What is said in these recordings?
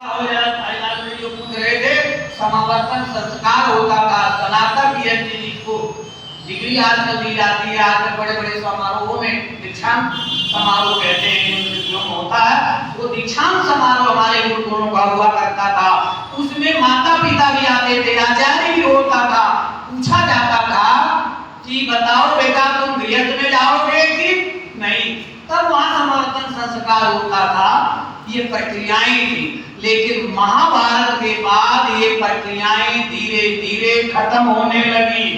जो पूछ रहे थे समावर्तन संस्कार होता था, स्नातक जिसको डिग्री आजकल दी जाती है, आजकल बड़े बड़े समारोहों में दीक्षांत समारोह कहते हैं होता है, वो दीक्षांत समारोह हमारे गुरुकुलों का हुआ करता था। उसमें माता पिता भी आते थे, आचार्य भी होता था। पूछा जाता था कि बताओ बेटा तुम गृहस्थ में जाओगे कि नहीं, तब वहां समावर्तन संस्कार होता था। ये प्रक्रियाएं थी, लेकिन महाभारत के बाद ये प्रक्रियाएं धीरे धीरे खत्म होने लगी।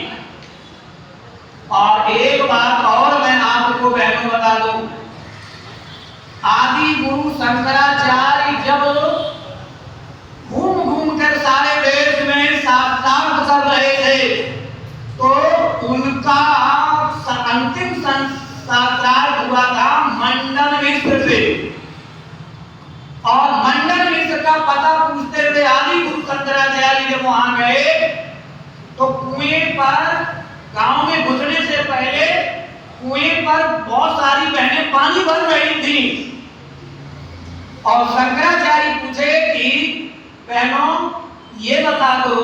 और एक बात और मैं आपको बहनों बता दूं, आदि गुरु शंकराचार्य जब घूम घूम कर सारे देश में शास्त्रार्थ कर रहे थे, तो उनका अंतिम शास्त्रार्थ हुआ था मंडन मिश्र से। और मंडन मिश्र का पता पूछते हुए आदि गुरु शंकराचार्य जब वहां गए, तो कुएं पर, गांव में घुसने से पहले कुएं पर बहुत सारी बहनें पानी भर रही थी। और शंकराचार्य पूछे कि बहनों ये बता दो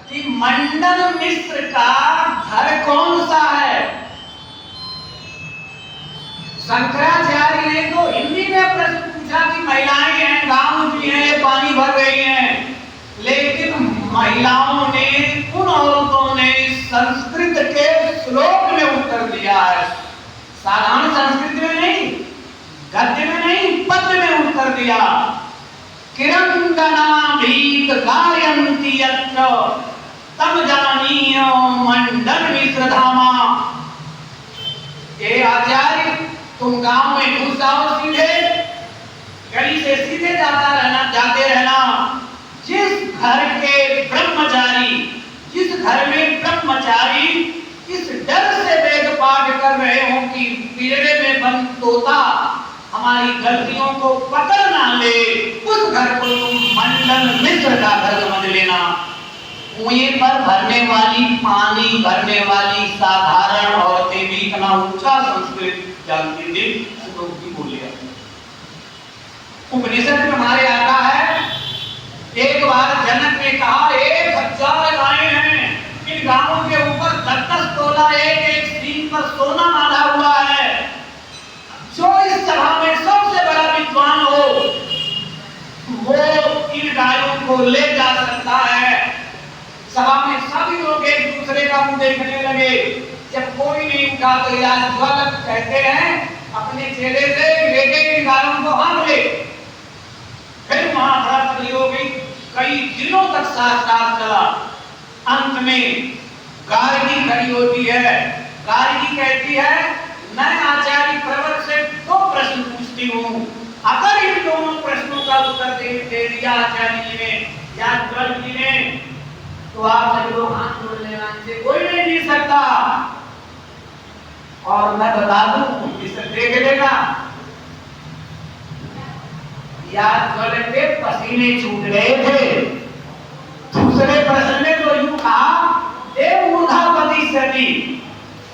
कि मंडन मिश्र का घर कौन सा है। शंकराचार्य ने तो हिंदी में प्रश्न पूछा कि महिलाएं हैं, गांव की हैं, पानी भर रही हैं, लेकिन महिलाओं ने, उन औरतों ने संस्कृत के श्लोक में उत्तर दिया है। साधारण संस्कृत में नहीं, गद्य में नहीं, पद्य में उत्तर दिया। किरंगना भीत गायन्ति यत्र तम जानीय मंडन मिश्र धामा। ये आचार्य तुम गांव में घुस जाओ, सीधे गली से सीधे जाते रहना। जिस घर के ब्रह्मचारी, जिस घर में ब्रह्मचारी इस डर से वेद पाठ कर रहे हो कि पिंजरे में बंद तोता हमारी गलतियों को पकड़ ना ले, उस घर को तुम मंडन मिश्र का घर समझ लेना। कुएं पर भरने वाली, पानी भरने वाली साधारण औरतें भी इतना ऊंचा संस्कृत जानती थी, लोग भी बोले। उपनिषद में हमारे आता है, एक बार जनक ने कहा 1000 गायें हैं, इन गायों के ऊपर 10 तोला एक सींग पर सोना बांधा हुआ है। जो इस सभा में सबसे बड़ा विद्वान हो, वो इन गायों को ले जा सकता है। सभा में सभी लोग एक दूसरे का मुंह देखने लगे। जब कोई नहीं उठा तो याज्ञवल्क्य कहते हैं अपने चेले से, लेके इन गायों को हाँक ले। फिर महाभारत हो गई, कई दिनों तक शास्त्रार्थ चला। अंत में गार्गी खड़ी होती है। गार्गी कहती है, मैं आचार्य प्रवर से 2 प्रश्न पूछती हूँ, अगर इन दोनों प्रश्नों का उत्तर दे दिया आचार्य जी ने, याज्ञवल्क्य जी ने, तो आप सभी लोग हाथ जोड़ लेना, इनसे कोई नहीं जीत सकता। और मैं बता दूं, इसे देख लेना, याज्ञवल्क्य के पसीने छूट गए थे। दूसरे प्रश्न में तो यूं कहा, देव मूर्धापति सती,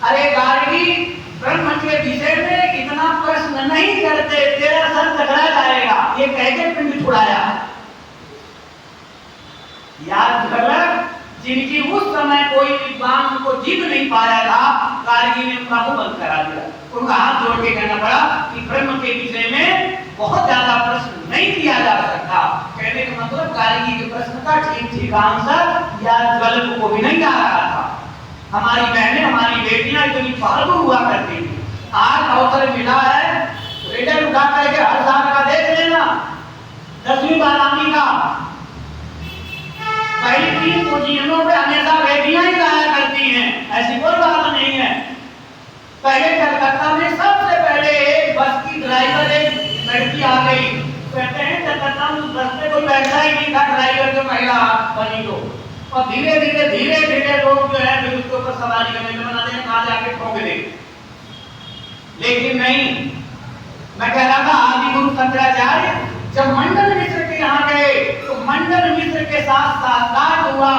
अरे गार्गी ब्रह्म के विषय में इतना प्रश्न नहीं करते, तेरा सर टकरा जाएगा, ये कहकर पिंड छुड़ाया। याज्ञवल्क्य जिनकी उस समय कोई विद्वान को जीत नहीं पाया था, गार्गी ने उनका मुंह बंद करा दिया। उनका हाथ जोड़ के कहना पड़ा कि ब्रह्म के विषय में बहुत ज्यादा प्रश्न नहीं किया जा सकता। कहने का मतलब गार्गी के प्रश्न का ठीक आंसर याज्ञवल्क्य को भी नहीं आ रहा था। हमारी बहनें, हमारी बेटियां इतनी बहादुर हुआ करती थी। आज अवसर मिला है, रिजल्ट उठा करके हर साल का देख लेना, 10वीं 12वीं का पहली 3 पोजीशनों पे हमेशा बेटियां ही जाया करती हैं, ऐसी कोई बात नहीं है। पहले कलकत्ता में सबसे पहले एक बस की ड्राइवर एक लड़की आ गई, कहते हैं कलकत्ता में उस बस में कोई बैठा ही नहीं था ड्राइवर जो महिला बनी तो। और धीरे धीरे लोग जो है फिर उसके ऊपर सवारी करने में बनाते हैं, कहाँ जाके ठोक दे। लेकिन नहीं, मैं कह रहा था आदि गुरु शंकराचार्य जब मंडन मिश्र के यहाँ गए, तो मंडन मिश्र के साथ साक्षात हुआ।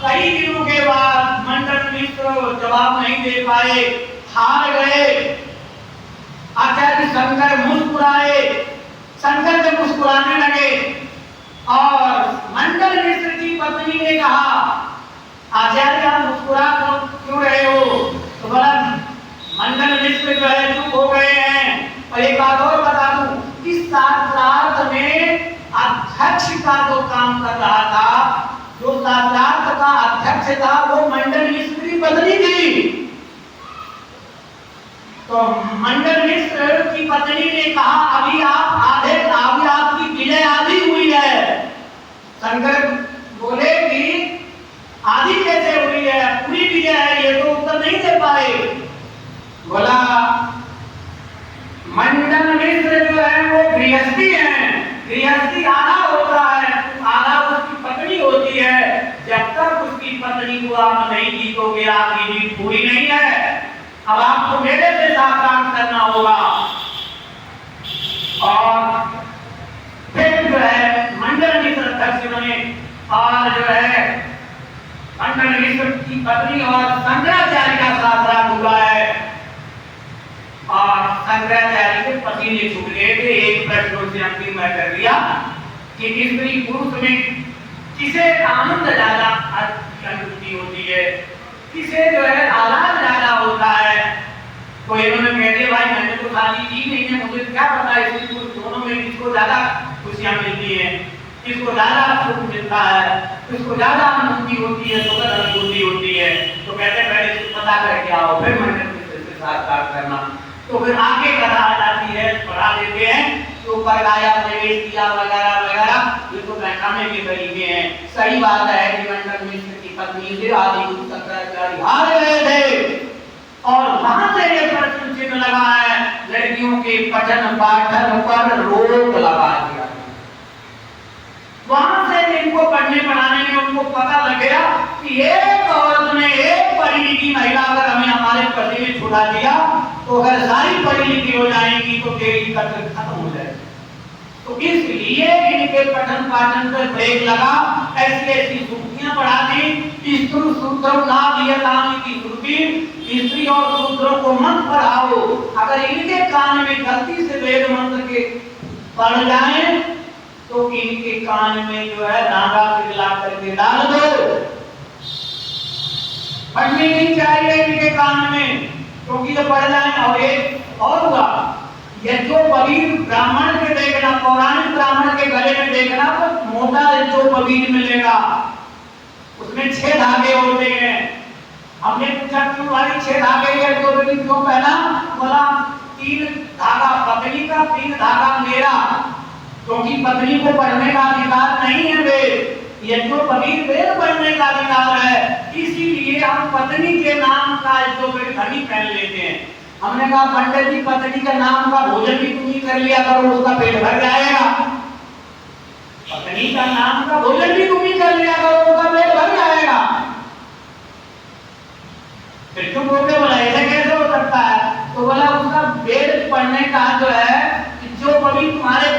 कई दिनों के बाद मंडन मिश्र जवाब नहीं दे पाए, हार गए। आचार्य शंकर मुस्कुराए, शंकर जब मुस्कुराने लगे अध्यक्ष का जो काम कर रहा था, जो साक्षात का अध्यक्ष था, वो मंडल मिश्र की पत्नी थी। तो मंडल मिश्र की पत्नी ने कहा, अभी आपकी विजय आधी हुई है। शंकर बोले कि आधी कैसे हुई है, पूरी विजय है, ये तो उत्तर नहीं दे पाए। बोला मंडल मिश्र जो है वो गृहस्थी है, गृहस्थी आधा होता है, आधा उसकी पत्नी होती है। जब तक उसकी पत्नी को आप नहीं जीतोगे, आपकी जीत पूरी नहीं है। अब आपको मेरे से साक्षात करना होगा। और फिर जो है मंडल मिश्र अध्यक्ष बने, और जो है मंडल मिश्र की पत्नी और शंकराचार्य का साक्षात हुआ है। और शंकराचार्य के पति ने छूट गए थे। एक प्रश्न से अंतिम में कर दिया कि स्त्री पुरुष में किसे आनंद ज्यादा अनुभूति होती है, किसे जो है आह्लाद ज्यादा होता है। तो इन्होंने कहते भाई मैंने तो शादी की नहीं है, मुझे क्या पता है स्त्री पुरुष दोनों में किसको ज्यादा खुशियां मिलती है, किसको ज्यादा सुख मिलता है, किसको ज्यादा अनुभूति होती है, सुखद अनुभूति होती है। तो कहते पहले पता करके आओ, फिर मैंने तुमसे साक्षात करना। तो फिर आगे कथा आ जाती है, पढ़ा देते हैं तो ऊपर गाया प्रवेश किया वगैरह वगैरह, ये तो दिखाने के तरीके हैं। सही बात है कि मंडल मिश्र की पत्नी से आदि गुरु शंकराचार्य हार गए थे, और वहां से ये प्रश्न चिन्ह लगा है, लड़कियों के पठन पाठन पर रोक लगा दिया। वहां से इनको पढ़ने पढ़ाने में उनको पता लग गया कि एक औरत ने, एक पढ़ी लिखी महिला अगर हमें हमारे पति में छुड़ा दिया तो अगर सारी पढ़ी लिखी हो जाएंगी तो तेरी कत्ल खत्म हो जाएगी। तो इसलिए इनके पठन पाठन पर ब्रेक लगा, ऐसी ऐसी सूक्तियां पढ़ा दी। स्त्री शूद्र ना दियतानि की श्रुति, स्त्री और शूद्रों को मत पढ़ाओ। अगर इनके कान में गलती से वेद मंत्र के पढ़ जाए तो इनके कान में जो है नागा पिघला करके डाल दो। पढ़नी नहीं चाहिए इनके कान में, क्योंकि जो पढ़ जाए। और एक और हुआ, ये जो पवित्र ब्राह्मण के देखना, पौराणिक ब्राह्मण के गले में देखना तो मोटा जो पवित्र मिलेगा उसमें 6 धागे होते हैं। हमने पूछा क्यों भाई 6 धागे या जो क्यों पहना? बोला 3 धागा पत्नी का, 3 धागा मेरा, क्योंकि पत्नी को पढ़ने का अधिकार नहीं है वेद, ये जो पवित्र वेद पढ़ने का अधिकार है, इसीलिए हम पत्नी के नाम का जो घड़ी पहन लेते हैं। हमने कहा पंडित जी पत्नी का नाम का भोजन भी तुम ही कर लिया करो, उसका पेट भर जाएगा। पत्नी का नाम का भोजन भी तुम ही कर लिया करो, उसका पेट भर जाएगा। फिर क्यों बोलते? बोला ऐसा कैसे हो सकता है? तो बोला उसका वेद पढ़ने का जो है, जो पवित्र तुम्हारे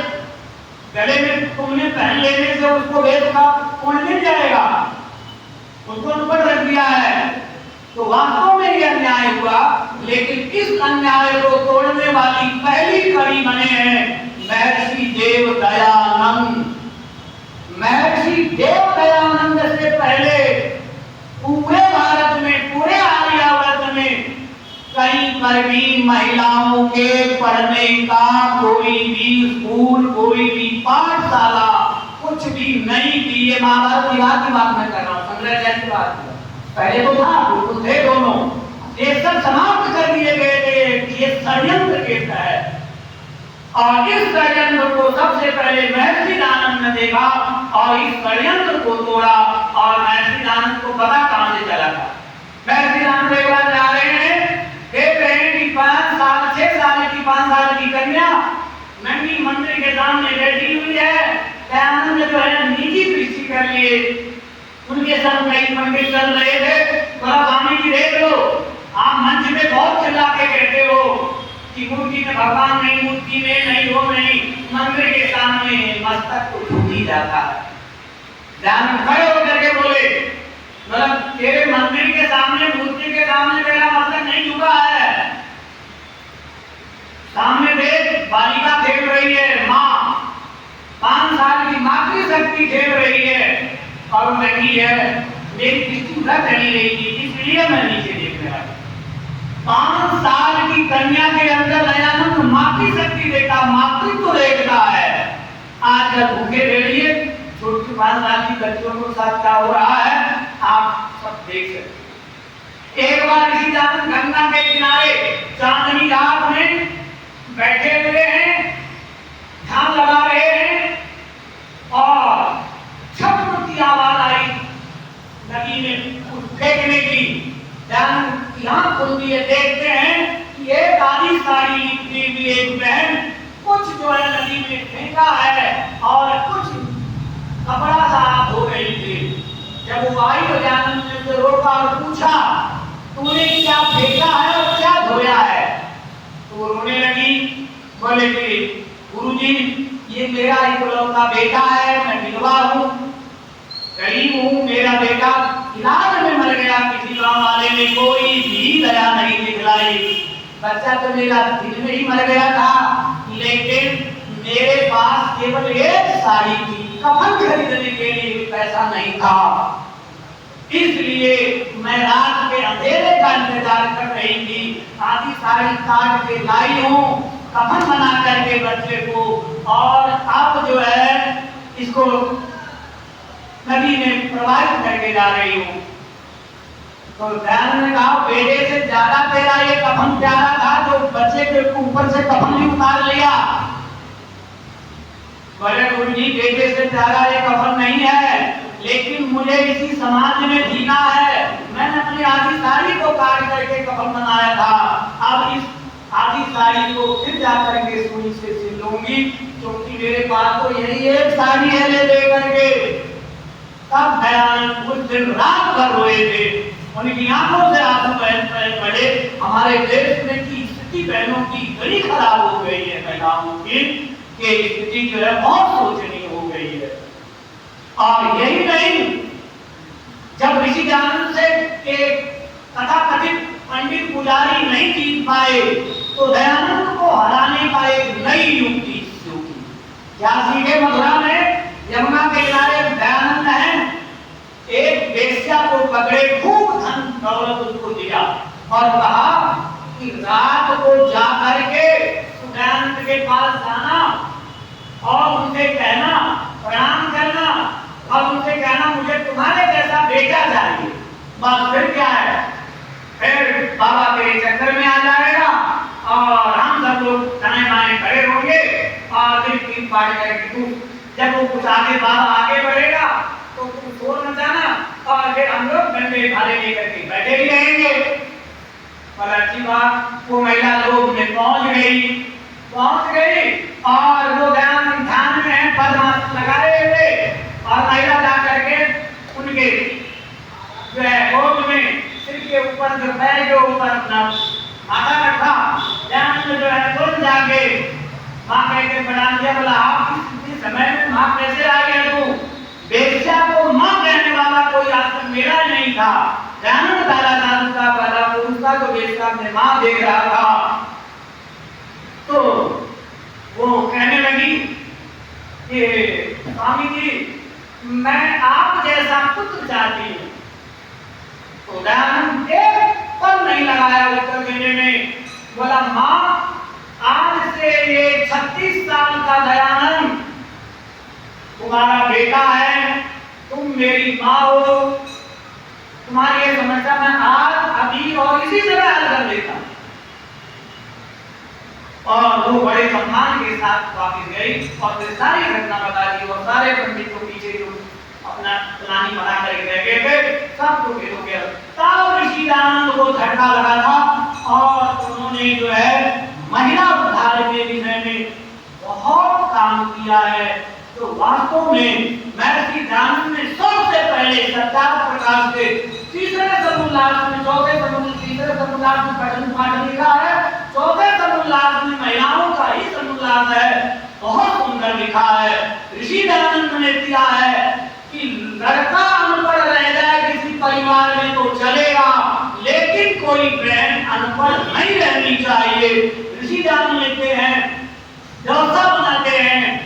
गले में तुमने पहन लेने से उसको वेद का पुण्य मिल जाएगा, उसको ऊपर रख दिया है। तो वास्तव में यह अन्याय हुआ, लेकिन इस अन्याय को तोड़ने वाली पहली कड़ी बने हैं महर्षि देव दयानंद। महर्षि देव दयानंद से पहले पूरे भारत में, पूरे आर्यावर्त में कहीं पर भी महिलाओं के पढ़ने का कोई भी स्कूल, कोई भी पाठशाला कुछ भी नहीं थी। ये महाभारत विवाद की बात मैं कर रहा हूँ, शंकराचार्य की बात। पहले तो था, बिल्कुल थे दोनों, ये सब समाप्त कर दिए गए थे ये षड्यंत्र के तहत। और इस षड्यंत्र को सबसे पहले महर्षि दयानंद ने देखा और इस षड्यंत्र को तोड़ा। और महर्षि दयानंद को पता कहां से चला था? महर्षि दयानंद एक बार जा रहे हैं, देख रहे हैं कि 5 साल 6 साल की 5 साल की कन्या नंगी मंदिर के सामने बैठी हुई है। दयानंद ने जो है निजी दृष्टि कर लिए, उनके साथ कई पंडित चल रहे थे। बोला स्वामी जी देख लो, आप मंच में बहुत चिल्ला के कहते हो कि मूर्ति में भगवान नहीं, मूर्ति में नहीं, वो नहीं, मंदिर के सामने मस्तक तो झुक ही जाता है। दयानंद खड़े होकर के बोले, मतलब तेरे मंदिर के सामने, मूर्ति के सामने मेरा मस्तक नहीं झुका है। सामने देख बालिका खेल रही है, माँ 5 साल की मातृशक्ति खेल रही है और लगी है, मेरी दृष्टि उधर चली रही थी, इसलिए मैं नीचे देख रहा था। 5 साल की कन्या के अंदर दयानंद मातृशक्ति देखा, मातृत्व देखता है। आज जब भूखे बैठिए वाली बच्चों के साथ क्या हो रहा है आप सब देख सकते। एक बार इसी गंगा के किनारे चांदनी रात में बैठे हुए हैं, ध्यान लगा रहे हैं और छप की आवाज आई नदी में फेंकने की। यहाँ खुल दिए, देखते हैं कि एक आधी साड़ी लिपटी हुई एक बहन कुछ जो है नदी में फेंका है और कुछ कपड़ा साफ हो रही थी। जब वो आई तो दयानंद ने उसे रोका और पूछा तूने क्या फेंका है और क्या धोया है? तो वो रोने लगी, बोले कि गुरुजी ये मेरा इकलौता बेटा है, मैं विधवा हूँ, गरीब हूँ, मेरा बेटा इलाज में मर गया, किसी गांव वाले ने कोई भी दया नहीं दिखलाई, बच्चा तो मेरा दिल में ही मर गया था, लेकिन मेरे पास केवल एक साड़ी थी, कफन खरीदने के लिए पैसा नहीं था, इसलिए मैं रात के अंधेरे का इंतजार कर रही थी, आधी साड़ी काट के लाई हूँ कफन बना करके बच्चे को, और अब जो है इसको नदी में प्रवाहित करके जा रही हूँ। तो दयानंद ने कहा बेटे से ज्यादा तेरा ये कफन प्यारा था जो बच्चे के ऊपर से कफन भी उतार लिया। बोले गुरुजी बेटे से प्यारा ये कफन नहीं है, लेकिन मुझे इसी समाज में जीना है, मैंने अपनी आधी साड़ी को काट करके कफन बनाया था, अब इस आधी साड़ी को फिर जाकर के सुई से सिल लूंगी, क्योंकि मेरे पास तो यही एक साड़ी है ले दे करके। तब दयानंद कुछ दिन रात भर रोए थे, उनकी आंखों से आंसू पड़े। हमारे देश में की स्थिति बहनों की बड़ी खराब हो गई है, महिलाओं की स्थिति जो है बहुत शोचनीय हो गई है। और यही नहीं, जब ऋषि दयानंद से एक तथाकथित पंडित पुजारी नहीं जीत पाए तो दयानंद को हराने का एक नई युक्ति सीखी। क्या सीखे? मथुरा में यमुना के किनारे दयानंद है, एक वेश्या को पकड़े, खूब धन दौलत उसको दिया और कहा कि रात को जा करके दयानंद के पास जाना और उनसे कहना, प्रणाम करना और उनसे कहना मुझे तुम्हारे जैसा बेटा चाहिए। बस फिर क्या है, फिर बाबा तेरे चक्कर में आ जाएगा और हम सब लोग दाएं बाएं खड़े होंगे और फिर तीन पार्ट करके तू जब वो कुछ आगे बाबा आगे बढ़ेगा तो तुम शोर मचाना और फिर हम लोग डंडे भाले लेकर के बैठे ही रहेंगे। और अच्छी बात, वो महिला लोग में पहुंच गई और वो ध्यान में है, पद्मासन लगाए हुए, और महिला जा करके उनके जो है गोद में सिर के ऊपर जो पैर के ऊपर अपना माथा रखा, ध्यान में जो है तुरंत जाके माँ कहकर प्रणाम किया, बोला आप इस समय में माँ कैसे आ गया? तू बेश्या को माँ कहने वाला कोई आज तक मेरा नहीं था, दयानंद दादा दादू का पहला पुरुष था तो बेश्या अपने माँ देख रहा था। तो वो कहने लगी कि स्वामी जी मैं आप जैसा पुत्र चाहती हूँ। तो दयानंद एक पल नहीं लगाया उत्तर देने में, बोला माँ आज से ये 36 साल का दयानंद तुम्हारा बेटा है, तुम मेरी माँ हो, तुम्हारी ये समस्या मैं आज अभी और इसी जगह हल कर देता। और वो बड़े सम्मान के साथ वापस गई और फिर सारी घटना बता दी और सारे पंडित को पीछे जो अपना प्लानिंग बना कर रह गए थे सबको भेज हो गया। तब ऋषि दयानंद को झटका लगा था और उन्होंने जो है महिला उद्धार के विषय में बहुत काम किया है। तो वास्तव में महर्षि दयानंद ने सबसे पहले सत्यार्थ प्रकाश के तीसरे समोल्लास में, तीसरे समोल्लास में पठन पाठ लिखा है, चौथे समोल्लास में महिलाओं का ही समोल्लास है, बहुत सुंदर लिखा है। ऋषि दयानंद ने किया है कि लड़का अनपढ़ रह जाए किसी परिवार में तो चलेगा, लेकिन कोई बहन अनपढ़ नहीं रहनी चाहिए। ऋषि दयानंद लिखते हैं, व्यवस्था बनाते हैं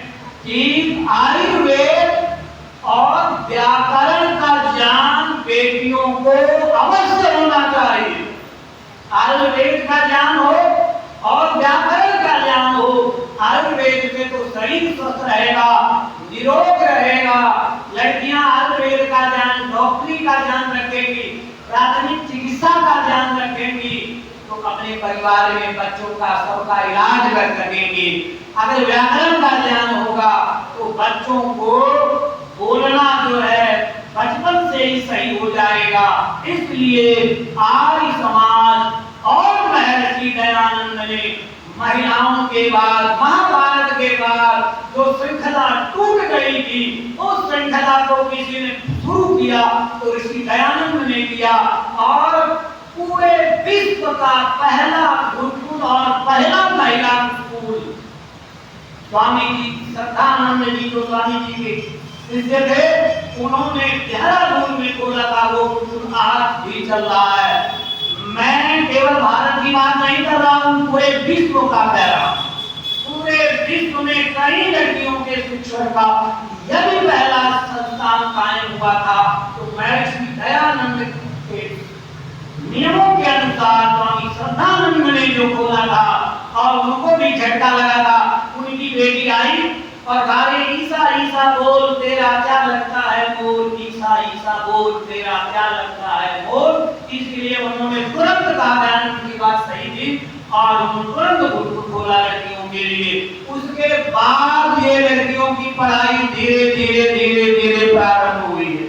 कि आयुर्वेद और व्याकरण का ज्ञान बेटियों को अवश्य होना चाहिए। आयुर्वेद का ज्ञान हो और व्याकरण का ज्ञान हो। आयुर्वेद में तो शरीर स्वस्थ रहेगा, निरोग रहेगा, लड़कियां आयुर्वेद का ज्ञान, डॉक्टरी का ज्ञान रखेंगी, प्राथमिक चिकित्सा का ज्ञान रखेंगी, तो अपने परिवार में बच्चों का सबका इलाज कर सकेंगी। अगर व्याकरण का ज्ञान होगा तो बच्चों को बोलना जो है बचपन से ही सही हो जाएगा। इसलिए आर्य समाज और महर्षि दयानंद ने महिलाओं के बाद, महाभारत के बाद जो श्रृंखला टूट गई थी, उस श्रृंखला को किसी ने शुरू किया तो ऋषि दयानंद ने किया, और पूरे विश्व का पहला गुरुकुल और पहला महिला स्कूल स्वामी जी श्रद्धानंद जी, जो स्वामी जी के शिष्य थे, उन्होंने देहरादून में खोला था। वो गुरुकुल आज भी चल रहा है। मैं केवल भारत की बात नहीं कर रहा हूँ, पूरे विश्व का कह रहा हूँ। पूरे विश्व में कई लड़कियों के शिक्षण का यदि पहला संस्थान कायम हुआ था तो महर्षि दयानंद के नियमों के अनुसार स्वामी श्रद्धानंद ने जो खोला था, और उनको भी झटका लगा था। उनकी बेटी आई और कहा, ईसा ईसा बोल तेरा क्या लगता है बोल, ईसा ईसा बोल तेरा क्या लगता है बोल। इसलिए उन्होंने तुरंत कहा, दयानंद की बात सही थी, और उन्होंने तुरंत गुरुकुल खोला लड़कियों के लिए। उसके बाद ये लड़कियों की पढ़ाई धीरे धीरे धीरे